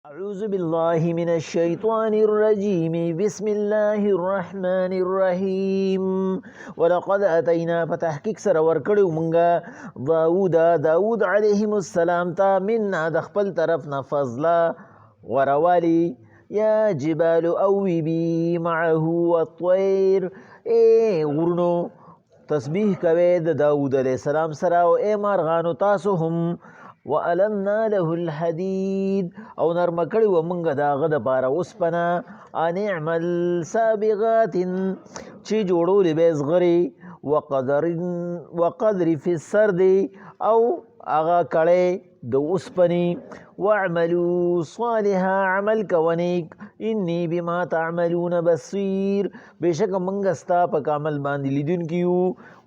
أعوذ بالله من الشيطان الرجيم بسم الله الرحمن الرحيم ولقد أتينا فتحقیق سره ورکړو مونږه داود علیهم السلام ته منا د خپل طرف نه فضلا وروالی یا جبال اوبی معه والطير غرونو تسبیح کوي د داود علیه السلام سره او مارغانو تاسو هم وَأَلَنَّا لَهُ الْحَدِيدِ او نرم کړي و مونږ د هغه دپاره اوسپنه ان اعمل سابغات چې جوړولې به یې زغرې وقدر فی السرد او هغه کړی د اوسپنې واعملوا صالحا عمل کوونیک انی بما تعملون بصیر بېشکه موږ ستا په عمل باندې لیدونکي یو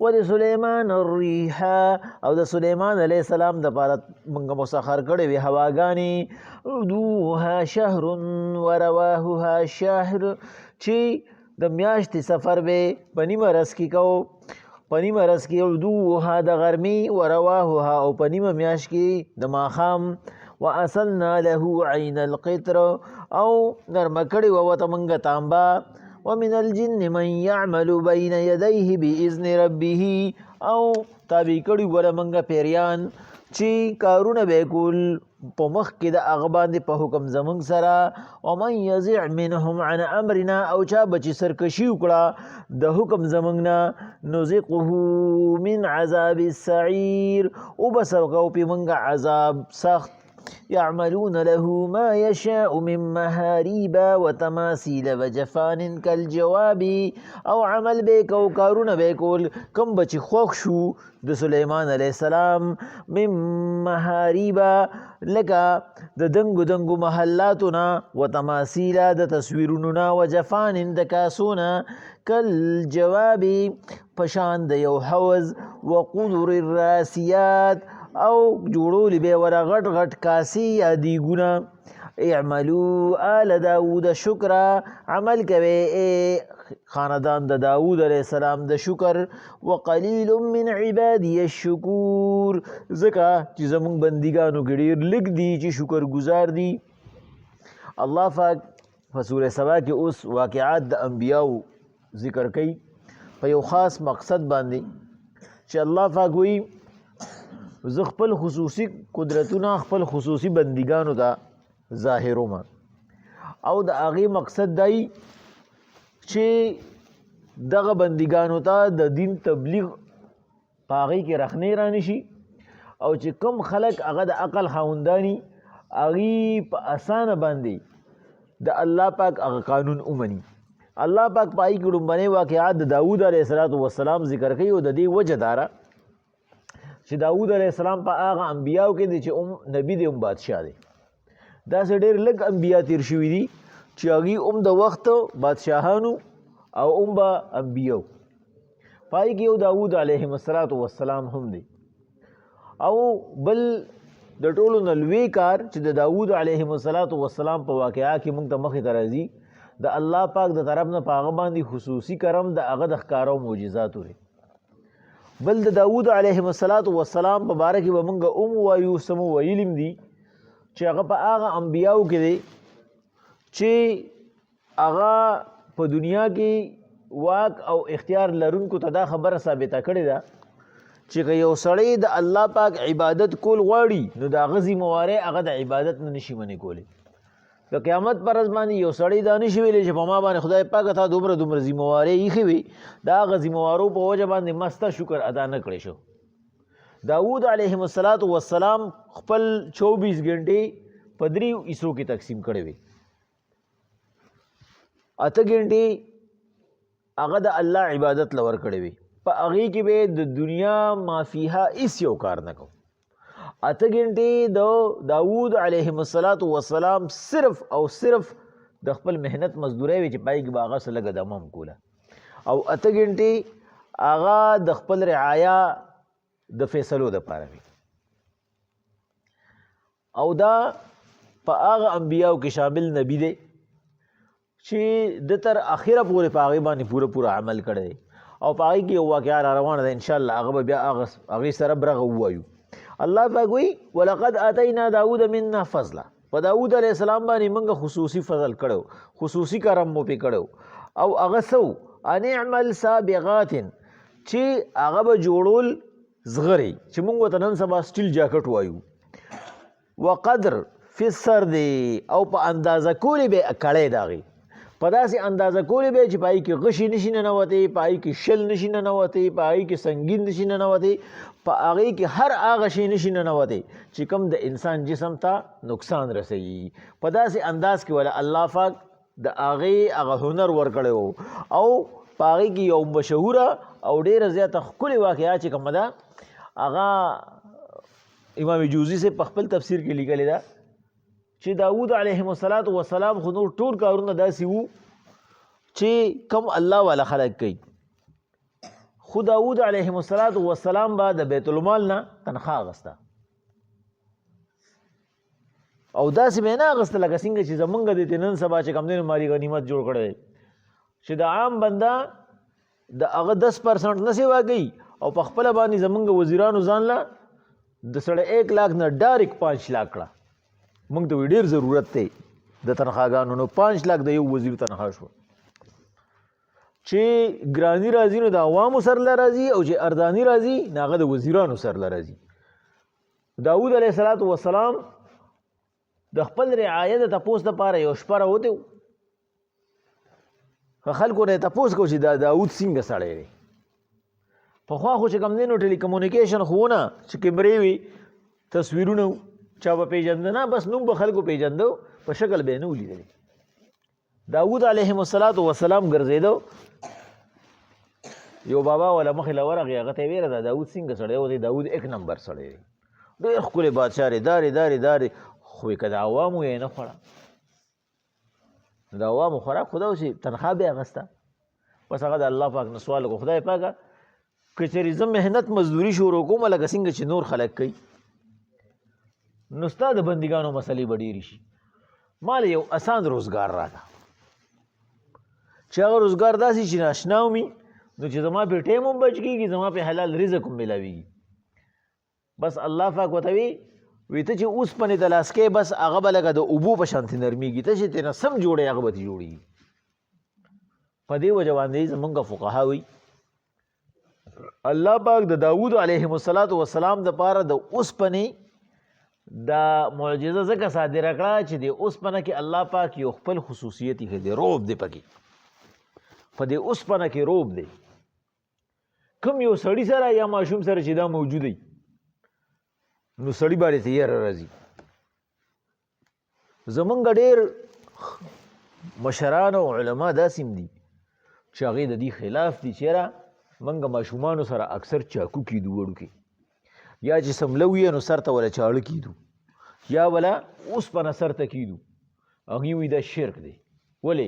ولسلیمان الریح او د سلیمان علیه السلام دپاره موږ مسخر کړې وې هواګانې عدوها شهر ورواهها شهر چې د میاشتې سفر به په نیمه ورځ کې کوو په نیمه ورځ کې عدوها د غرمې ورواهها او په نیمه میاشت کې د ماښام واصلنا له عین القطر او نرمه کړې وه ورته موږ تانبه ومن الجن من يعمل بین یدیه باذن ربه او تابع کړي وله موږ پیریان چې کارونه به کول په مخ کې د هغه باندې په حکم زمونږ سره ومن یزع منهم عن امرنا او چا به چې سرکشي وکړه د حکم زمونږ نه نذقه من عذاب السعیر وبسوکو پې موږ عذاب سخت يعملون له ما يشاء من محاريب وتماثيل وجفان كالجواب او عمل بیک او کارونه بیکول کم بچی خوښ شو د سلیمان علیه السلام من محاریب لکه د دنګو محلاتونه وتماثیل د تصویرونو نه وجفان د کاسونه کالجواب پشان د یو حوض وقدر الراسیات او جوړولی به ورا غټ غټ کاسی یا دیګونه اعملو آل داود شکر عمل کوي خاندان د داود علیه السلام د شکر وقلیل من عبادی الشکور ځکه چې زمونږ بندګانو کې ډېر لږ دي چې شکر گزار دي الله پاک په سوره سبا کې اوس واقعات د انبیاو ذکر کوي په یو خاص مقصد باندې چې الله پاک وایي زه خپل خصوصي قدرتونه خپل خصوصي بندګانو ته ظاهرومه او د هغې مقصد دی چې دغه بندګانو ته د دین تبلیغ په هغې کې رخنې رانشي او چې کم خلک هغه د عقل خاونداني هغې په اسانه باندې د الله پاک هغه قانون ومني الله پاک په هغې کې لومبنی واقعات د داود علیه السلام ذکر کوي او د دې وجه داره چې داود علیه السلام په هغه انبیاو کې دی چې نبی دی بادشاه دی داسې ډېر لږ انبیا تیر شوي دي چې هغوی د وخت بادشاهانو او به انبیاو په هغې کې یو داود علیهم السلام هم دی او بل د ټولو نه لوی کار چې د داود علیهم السلام په واقعه کې موږ ته مخې ته راځي د الله پاک د طرف نه په هغه باندې خصوصي کرم د هغه د ښکاره معجزاتو دی بل د داود علیهم السلام په باره کې به موږ وایو سمو ویلیم دي چې هغه په هغه انبیاو کې دی چې هغه په دنیا کې واک او اختیار لرونکو ته دا خبره ثابته کړې ده چې که یو سړی د الله پاک عبادت کول غواړي نو د هغه ذمهواری هغه د عبادت نه نشي منې کولی د قیامت پر ورځ باندې یو سړی دا نشي ویلی چې په ما باندې خدای پاکه تا دومره ذمهواری ایښې وي د هغه ذمهوارو په وجه باندې مسته شکر ادا نه کړی شو داود علیهم السلام خپل 24 ګنټې په 3 حصو کې تقسیم کړی وي 8 ګنټې هغه د الله عبادت لور کړی وي په هغې کې به د دنیا مافیها هېڅ یو کار نه کوو 8 ګنټې د داود علیهم السلام صرف او صرف د خپل محنت مزدورۍ وي چې پای کې به هغه څه لږه دمه هم کوله او 8 ګنټې هغه د خپل رعایا د فیصلو دپاره وي او دا په هغه انبیاو کې شامل نبی دی چې د تر اخره پورې په هغې باندې پوره عمل کړی دی او په هغې کې یو واقعه را روانه ده انشاءالله هغه به بیا هغې سره برغه ووایو الله پاک وایي ولقد آتینا داود منا فضلا په داود علیه السلام باندې موږ خصوصي فضل کړو، خصوصي کرم مو پې کړو. او هغه سو ان اعمل سابغات چې هغه به جوړول زغرې چې موږ ورته نن سبا سټیل جاکټ وایو. وقدر فی السرد او په اندازه کولې به کړی د هغې، په داسې اندازه کولې به چې په هغې کې غشي نشي ننوتی، په هغې کې شل نشي ننوتی، په هغې کې سنګین نشي ننوتی، په هغې کې هر هغه شی نشي ننوتی چې کوم د انسان جسم ته نقصان رسوي. په داسې انداز کې ولا الله پاک د هغې هغه هنر ورکړی و. او په هغې کې یو مشهوره او ډېره زیاته ښکلې واقعه چې کومه ده هغه امام جوزی سے په خپل تفسیر کې لیکلې ده چې داود علیه السلام خو نور ټول کارونه داسې وو چې کم الله والا خلق کوي، خو داود علیه السلام به د بیت المال نه تنخواه اخسته او داسې به نه اخسته لکه څنګه چې زمونږ د نن سبا چې کوم دی مالي غنیمت جوړ کړی دی چې د عام بنده د هغه 10% نه سیوا کوي او په خپله باندې زمونږ وزیرانو ځان له د سړی 1 لاک نه ډایرکټ 5 لاک کړه. موږ ته ډېر ضرورت دی د تنخواګانو، نو 5 لاک د یو وزیر تنخوا شو چې ګرانی راځي نو د عوامو سر له راځي او چې ارداني راځي نو هغه د وزیرانو سر له راځي. داود علیه السلام د خپل رعایه د تپوس دپاره یو شپه راوتی و، خلکو نه یې تپوس کو چې دا داود څنګه سړی دی. پخوا خو چې کوم دی نو ټلیکمونیکیشن خو نه چې کیمرې وي تصویرونه چا به پیژنده نه، بس نوم به خلکو پیژنده په شکل به یې نه ولیدلی. داود علیهم السلام ګرځېده، یو بابا والا مخې له ورغی، هغه ته یې ویله دا داود څنګه سړی و دی؟ داود 1 نمبر سړی دی، ډېر ښکلی بادشاه دی، دارې خو که د عوامو یې نه خوړه. د عوامو خوراک خو دا و چې تنخوا به یې اخسته. بس هغه د الله پاک نه سوال وکړو، خدای پاکه که چېرې زه محنت مزدوري شروع کوم لکه څنګه چې نور خلک کوي نو ستا د بندګانو مسلې به ډېرې شي، ما له یو اسان روزګار راکړه چې هغه روزګار داسې چې ناشنا ومي نو چې زما پې ټیم هم بچ کېږي، زما پې حلال رزق هم میلاویږي. بس الله پاک ورته وی ته چې اوسپنې ته لاس کوې بس هغه به لکه د اوبو په شانتې نرمېږي، ته چې ترېنه سم جوړی هغه به تې جوړېږي. په دې وجه باندې زمونږ فقها وایي الله پاک د داود علیهم السلام دپاره د اوسپنې دا معجزه ځکه صادره کړه چې د اوسپنه کې الله پاک یو خپل خصوصیت ایښی دی، روب دی پکې، په دې اوسپنه کې روب دی. کوم یو سړي سره یا ماشوم سره چې دا موجود دی نو سړي باندې ته یره راځي. زمونږ ډېر مشران او علما داسې هم دي چې هغې د دې خلاف دي چې یاره موږ ماشومانو سره اکثر چاکو کیدو وړوکې، یا چې سملو یې نو سر ته ولا چاړه کیدو یا ولا اوسپنه سر ته کیدو. هغوی وایي دا شرک دی. ولې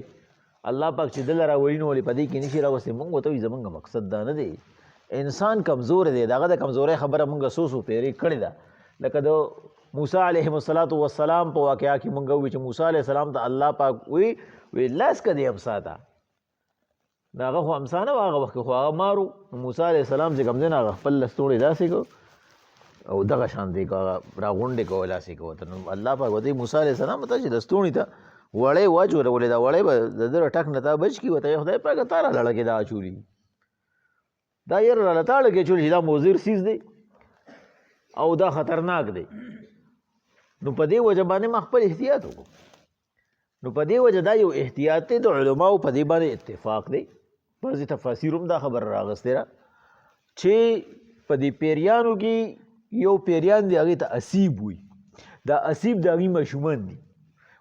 الله پاک چې دله راولي نو ولې په دې کې نشي راوستی؟ موږ ورته وایي زمونږ مقصد دا نه دی، انسان کمزور دی، د هغه د کمزورۍ خبره موږ څو پیرې کړې ده. لکه د موسی علیهم السلام په واقعه کې موږ وایو چې موسی علیه السلام ته الله پاک وی لاس که دې امسا ته، نو هغه خو امسا نه و، هغه وخت خو هغه مارو. موسی علیه السلام چې کوم دی نو هغه خپل لستوڼې داسې کو او دغه شانتې کو، هغه راغونډې کو داسې کو ورته. نو الله پاک ورته موسی علیه السلام ته چې لستوڼي ته وړی واچولې، دا وړی به د ده ټک نه تا بچ کي، ورته خدای پاکه تا را لړه کې دا اچولي، دا یې را لتاړه کې اچولي چې دا مضر څیز دی او دا خطرناک دی. نو په دې وجه باندې ما خپل احتیاط وکړو. نو په دې وجه دا یو احتیاط دی، د علماو په دې باندې اتفاق دی. بعضې تفاسیر هم دا خبر راغستی را چې په دې پیریانو کې یو پیریان دی هغې ته اسیب وي، دا اسیب د هغې ماشومان دي،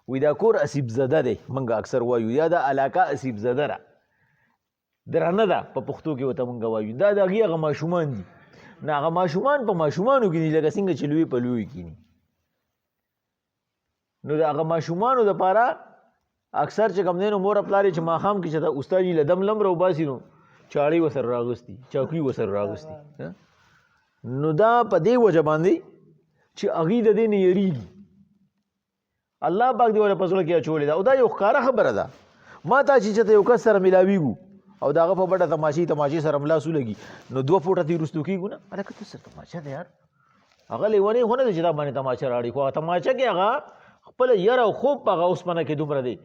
وی دا کور اسیب زده دی، موږ اکثر وایو، یا دا علاقه اسیب زده ده، درنه ده په پښتو کې ورته موږ وایو، دا د هغې هغه ماشومان دي. نو هغه ماشومان په ماشومانو کې دي لکه څنګه چې لوی په لوی کې دي. نو د هغه ماشومانو دپاره اکثر چې کوم دی نو مور پلار چې ماښام کې چې دا استاد جي له دم لم راوباسي نو چاړې ورسره راغوستي، چاقوي ورسره راغوستي. نو دا په دې وجه باندې چې هغې د دې نه یېرېږي، الله پاک دې ورته په زړه کې اچولې ده. او دا یو ښکاره خبره ده، ما تا چې چېرته یو کس سره میلاویږو او د هغه په بټه تماشې سره ملا ولګي نو 2 فوټه ترې وروستو کېږو نه، هلکه ته سره تماچه ده یار، هغه لیونی خو نه دی چې دا باندې تماچه راړي، خو هغه تماچه کې هغه خپله یره او خوب په هغه اوسپنه کې دومره دی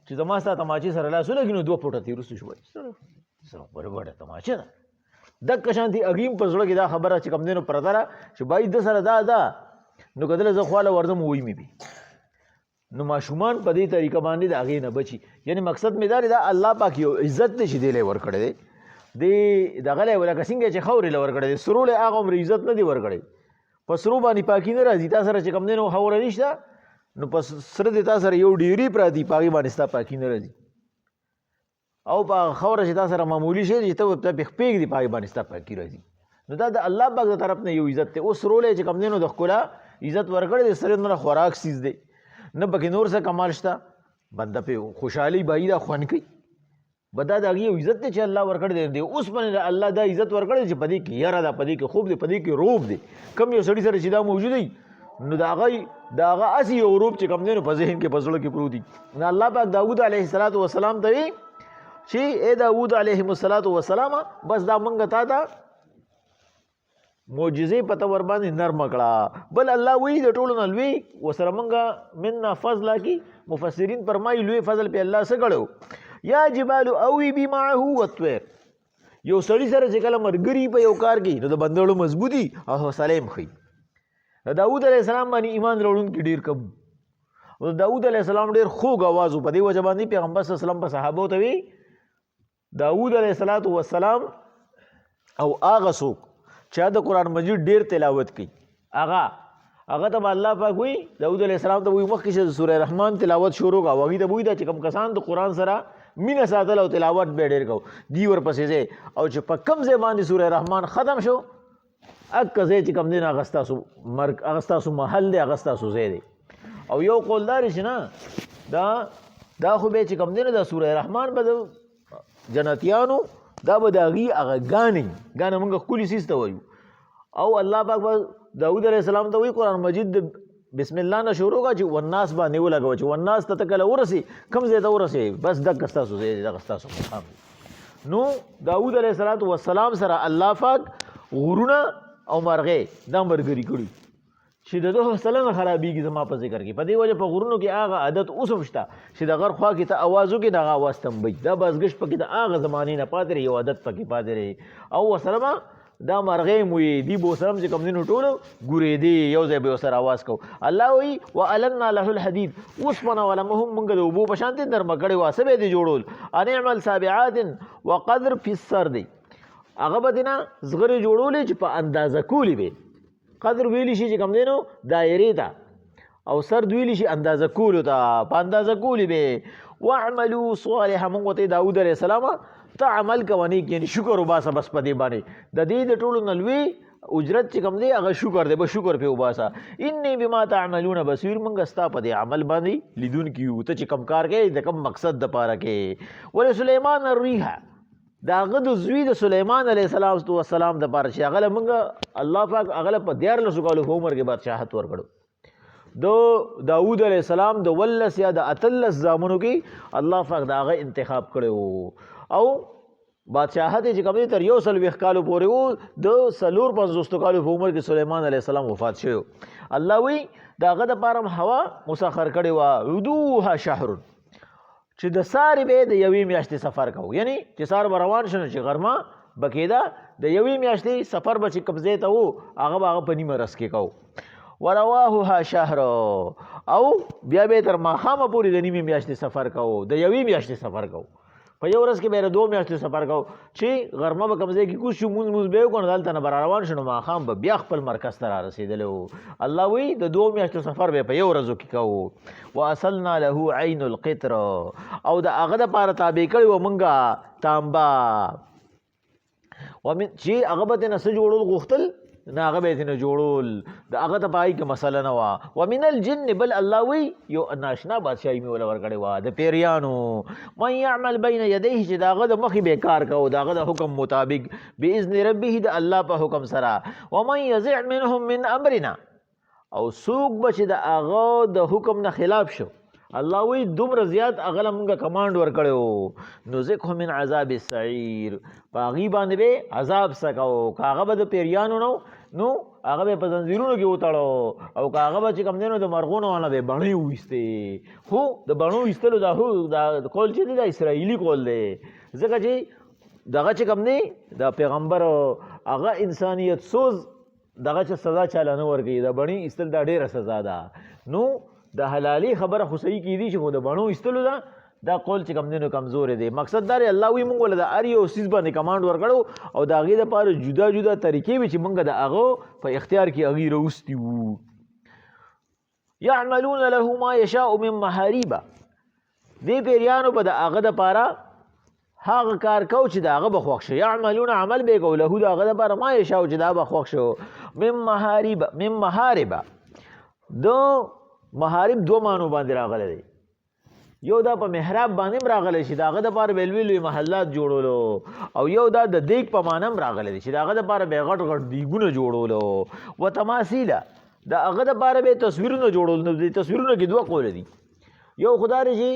چې زما ستا تماچې سره لاس ولګي نو 2 فوټه تېر وروسته شو سره بډه تماچه ده دک شانتي اګیم په زړه کې دا خبره چې کم دی نو پرته ده چې بای د سره دا نو که دله زه خواله ورځم وایي مې بي نو ماشومان په دې طریقه باندې د هغې نه بچي یعنی مقصد مې دا دی دا الله پاک یو عزت دی چې دی لی ورکړی دی دې دغه لی لکه څنګه چې خاورې له ورکړی دی سرو لی هغه عمر عزت نه دی ورکړی په سرو باندې پاکي نه راځي تا سره چې کم دی نو خاوره نشته نو په سره د تا سره یو ډیري پراتی په هغې باندې ستا پاکي نه راځي او په خاوره چې تا سره معمولي شی چې ته پې پرېږدي په هغې باندې ستا پاکي راځي نو دا د الله پاک د طرف نه یو عزت دی اوس سرو لی چې کم دی نو د ښکلا عزت ورکړی دی سره نه خوراک سیز دی نه پکې نور څه کمال شته بنده پې خوشحالي بایي دا خوند کوي به دا د هغې یو عزت دی چې الله ورکړی دی اوس باندې الله دا عزت ورکړی دی چې په دې کې یره ده په دې کې خوب دی په دې کې روب دی کم یو سړي سره چې دا موجود دی نو د هغه هسې یو روب چې کم دی نو په ذهن کې په زړه کې پروت دي نو الله پاک داود علیه السلام ته وایي چې ای داود علیه السلام بس دا موږ تا ته معجزې په طور باندې نرمه کړه بل الله وایي د ټولو نه لوی ورسره موږ منا فضله کې مفسرین فرمایي لوی فضل په الله څه کړی یا جبال اوی بی معه والطیر یو سړي سره چې کله ملګري په یو کار کې نو د بندړو مضبوطي او حوصله یې ښیي د داود علیه السلام باندې ایمان راوړونکي ډېر کم او د داود علیه السلام ډېر خوږ اواز و په دې وجه باندې پیغمبر صلی الله علیه وسلم په صحابو ته وی داود علیه السلام او هغه څوک چې د قرآن مجید ډېر تلاوت کوي هغه ته به الله پاک وایي داود علیه السلام ته وایي مخکې چې د سوره رحمان تلاوت شروع کړه هغوی ته به وایي دا چې کوم کسان د قرآن سره مینه ساتل او تلاوت به ډېر کو دی ورپسې ځای او چې په کم ځای باندې سوره رحمان ختم شو اکه ځای چې کوم دی نه هغه ستاسو محل دی هغه ستاسو ځای دی او یو قول دا دی چې نه دا خو به چې کوم دی نه دا سوره رحمان به د جنتیانو دا به د هغې هغه ګانې موږ ښکلي څیز ته وایو او الله پاک به داود علیه السلام ته وایي قرآن مجید د بسم الله نه شروع کړه چې والناس باندې ولګوه چې والناس ته کله ورسې کوم ځای ته ورسې بس دغه ستاسو ځای دی دغه ستاسو مقام دی نو داود علیه السلام سره الله پاک غرونه او مرغې دا ملګري کړي چې د ده حوصله نه خرابېږي زما په ذکر کې په دې وجه په غرونو کې هغه عادت اوس هم شته چې د غر خوا کې ته اواز وکړي د هغه اواز تنبئ دا بازګشت پکې د هغه زمانې نه پاتې یو عادت پکې پاتې رهي او ورسره به دا مرغې مو یې دي به ورسره هم چې کوم ځینو ټولو ګورېدې یو ځای به ورسره اواز کوو الله وایي والنا له الحدید اوسپنه والا هم موږ د اوبو په شانتې نرمه کړې وه څه به یې دې جوړول ان اعمل سابعات وقدر فی السرد هغه به دې نه زغرې جوړولې چې په اندازه کولې به قدر ویلی شي چې کوم دی نو دایرې ته او سرد ویلی شي اندازه کولو ته په اندازه کولې به واعملوا صالحا موږ ورته داود علیه السلام ته عمل کوه نیک یعنې شکر وباسه بس په دې باندې د دې د ټولو نه لوی اجرت چې کوم دی هغه شکر دی به شکر پې وباسه انی بما تعملون بصیر موږ ستا په دې عمل باندې لیدونکي یو ته چې کوم کار کوې د کوم مقصد دپاره کې ولسلیمان الریحه د هغه د زوی د سلیمان علیه السلام دپاره چې هغه له موږ الله پاک هغه له په 14 کالو په عمر کې بادشاهت ورکړو د داود علیه السلام د 18 یا د 18 زامنو کې الله پاک د هغه انتخاب کړی او بادشاهت چې کوم دی تر 140 کالو پورې و د 450 کالو په عمر کې سلیمان علیه السلام وفات شوی الله وایي د هغه دپاره هوا مسخر کړې وه عدوها شهر چې د سارې به د یوې میاشتې سفر کوو یعنی چې سار به روان شو چې غرمه به کېده د یوې میاشتې سفر به چې کوم ځای ته و هغه به هغه په نیمه رس کې کوو ورواهها شهر او بیا به تر ماښامه پورې د نیمې میاشتې سفر کوو د یوې میاشتې سفر کوو په یو ورځ کې به یې 2 میاشتې سفر کوو چې غرمه به کوم ځای کې کوز شو مونځ به یې وکړو نو دلته نه به را روان شو نو ماښام به بیا خپل مرکز ته را رسېدلی و الله وایي د 2 میاشتو سفر به یې په یو ورځو کې کوو واصلنا له عین القطر او د هغه دپاره تابع کړې وه مونږه تانبه چې هغه به ترې نه څه جوړول غوښتل نه هغه به یې ترېنه جوړول د هغه ته په هغې کې مسله نه وه ومن الجن بل الله وایي یو ناشنا بادشاهي مې وله ورکړې وه د پیریانو من یعمل بین یدیه چې د هغه د مخې به کار کوو د هغه د حکم مطابق باذن ربه د الله په حکم سره ومن یزع منهم من امرنا او څوک به چې د هغه د حکم نه خلاف شو الله وی دومره زیات هغه له مونږه کمانډ ورکړی نذقه من عذاب السعیر په هغې باندې به عذاب څه کوو که هغه به د پیریانو نه نو هغه به په زنځیرونو کې وتړو او که هغه به چې کوم دی نو د مرغونو نه به بڼې وویستې. خو د بڼو ویستلو دا قول چې دی دا اسرائیلي قول دی، ځکه چې دغه چې کوم دی د پیغمبر هغه انسانیت سوز دغه چې سزا چاله نه ورکوي، د بڼې ایستل دا ډېره سزا ده. نو د حلالي خبره خو صحیح کیدی چې خو د بڼو ایستلو ده دا قول چې کوم دی نو کمزورې دی. مقصد دا دی الله وایي موږ له د هر یو څیز باندې کمانډ ورکړو او د هغې دپاره جدا جدا طریقې وي چې موږ د هغه په اختیار کې هغې راوستي وو. یعملون له ما یشاء من محاریبه، دې پیریانو به د هغه دپاره هغه کار کو چې د هغه به خوښ شو. یعملون عمل به کو له د هغه دپاره ما یشاء چې دا به خوښ شو. من محاربه، د محارب دو معنو باندې راغلی دی. یو دا په محراب باندې راغلی شي د هغه دپاره به لوی لوی محلات جوړولو، او یو دا د دیګ په معنی هم راغلی دی چې د هغه دپاره به یې غټ غټ دیګونه جوړولو. و تماثیله، د هغه دپاره به یې تصویرونه جوړول. نو د تصویرونو کې دوه قوله دي، یو خو دا دی چې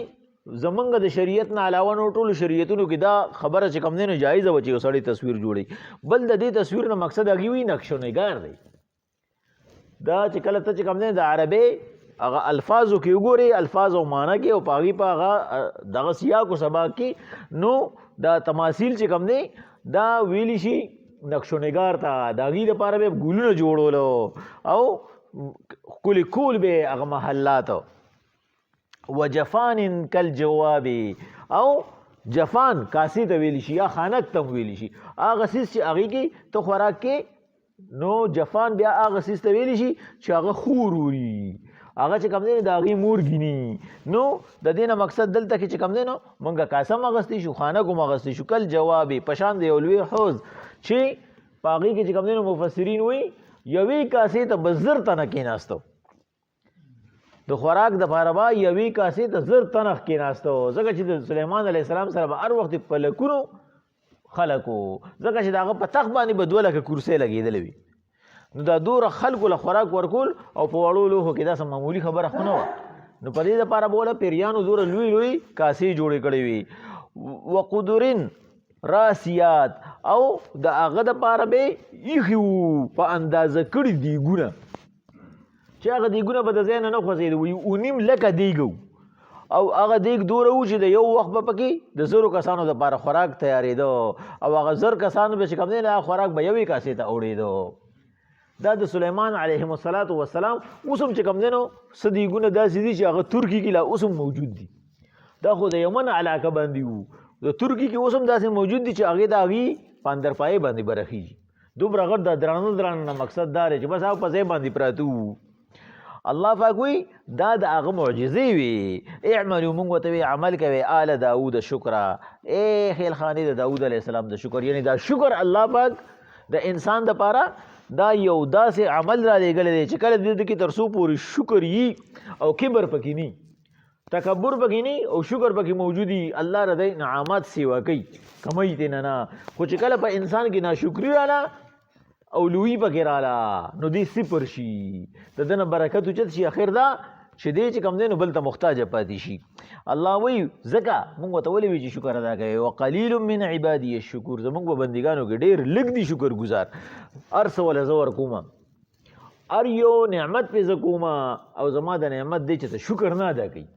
زمونږ د شریعت نه علاوه نو ټولو شریعتونو کې دا خبره چې کوم دی نو جایزه وه چې یو سړی تصویر جوړوي. بل د دې تصویر نه مقصد هغې وي نقش و نګار دی. دا چې کله ته چې کوم دی د عربۍ هغه الفاظو کې وګورئ، الفاظ او معنی کې او په هغې په هغه دغه سیاق و سباق کې، نو دا تماثیل چې کوم دی دا ویلی شي نقش و نګار ته. د هغې دپاره به ګلونه جوړولو او ښکلي کول به هغه محلات. و جفان کالجواب، او جفان کاسې ته ویلی شي یا خانک ته ویلی شي، هغه څیز چې هغې کې ته خوراک کې، نو جفان بیا هغه څیز ته ویلی شي چې هغه خور ووري، هغه چې کوم دی د هغې مور ګیني. نو د دې نه مقصد دلته کې چې کوم دی نو مونږ کاسه هم اخیستی شو، خانک هم اخیستی شو. کل جوابې په شان د یو لوی حوض چې په هغې کې چې کوم دی نو مفسرین وایي یوې کاسې ته به زر تنه کېناستو، د خوراک دپاره به یوې کاسې ته زر تنه کېناستو، ځکه چې د سلیمان علیه السلام سره به هر وخت په لکونو خلک وو، ځکه چې د هغه په تخت باندې به 2 لکه کرسۍ لګېدلې وي. نو دا دوره خلکو له خوراک ورکول او په وړو لوښو کې داسې معمولي خبره خو نه وه. نو په دې دپاره به وله پیریانو دوره لوی لوی کاسې جوړې کړې وي. وقدرن راسیات، او د هغه دپاره به ایښي وو په اندازه کړي دیګونه، چې هغه دیګونه به د ځای نه خوځېده وي 9.5 لکه دیګ، او هغه دیګ دوره و چې د یو وخت به پکې د 100 کسانو دپاره خوراک تیارېده، او هغه 1000 کسانو به چې کوم دی هغه خوراک به یوې کاسې ته اوړېده. دا د سلیمان علیهم السلام اوس هم چې کوم دی نو څه دیګونه داسې دي چې هغه ترکي کې لا اوس هم موجود دي. دا خو د یمن علاقه باندې وو، د ترکي کې اوس هم داسې موجود دي چې هغې د هغې په اندرپایې باندې به رخیږي، دومره غټ د درانه درانه نه مقصد دا دی چې بس هغه په ځای باندې پراته وو. الله پاک وایي دا د هغه معجزې وي. اعملو مونږ ورته وی عمل کوي آل داود شکره، ای خیلخانې د داود علیه السلام د شکر، یعنی دا شکر الله پاک د انسان دپاره دا یو داسې عمل را لېږلی دی چې کله د کې تر څو پورې شکر یي او کبر پکې ني، تکبر پکې ني او شکر پکې موجود وي، الله را دی نعمات سیوا کوي کموي ترې نه. خو چې کله په انسان کې ناشکري راله او لویي پکې راله نو دی صفر شي، د ده نه برکت اوچت شي، اخر دا چې دی چې کوم دی نو بل ته محتاجه پاتې شي. الله وایي ځکه مونږ ورته ولې وایي چې شکر ادا کوي. وقلیل من عبادي الشکور، زمونږ په بندګانو کې ډېر لږ دي شکر ګزار. هر څه وله زه ورکومه، هر یو نعمت پې زه کومه، او زما د نعمت دی چې ته شکر نه ادا کوي،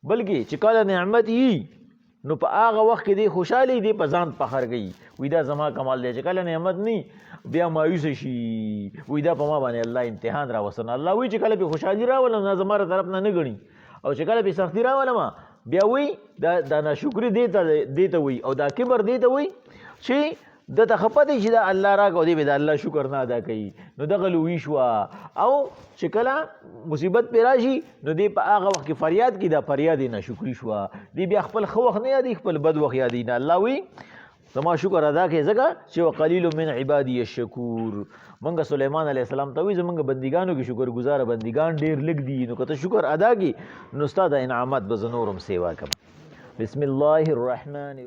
بلکې چې کله نعمت یي نو په هغه وخت کې دی خوشحالي دی په ځان فخر کوي، وایي دا زما کمال دی. چې کله نعمت نی بیا مایوسه شي، وایي دا په ما باندې الله امتحان راوستنه. الله وایي چې کله پې خوشحالي راولم نه زما طرف نه نه ګڼي، او چې کله پې سختي راولم بیا وایي دا ناشکري دې ته وایي، او دا کبر دې ته وایي چې دته ښه پته چې دا الله راکړه او دی به د الله شکر نه ادا کوي. نو دغه لویي شوه، او چې کله مصیبت پې راشي نو دی په هغه وخت کې فریاد کړي، دا فریاد یې ناشکري شوه، دی بیا خپل ښه وخت نه یادوي، خپل بد وخت یادوي نه. الله وایي زما شکر ادا کوي ځکه چې وقلیل من عبادي الشکور. مونږ سلیمان علیه السلام ته وایي زمونږ بندګانو کې شکر گزاره بندګان ډېر لږ دي، نو که ته شکر ادا کړي نو ستا د انعامات به زه نور هم سیوا کړم. بسم الله الرحمن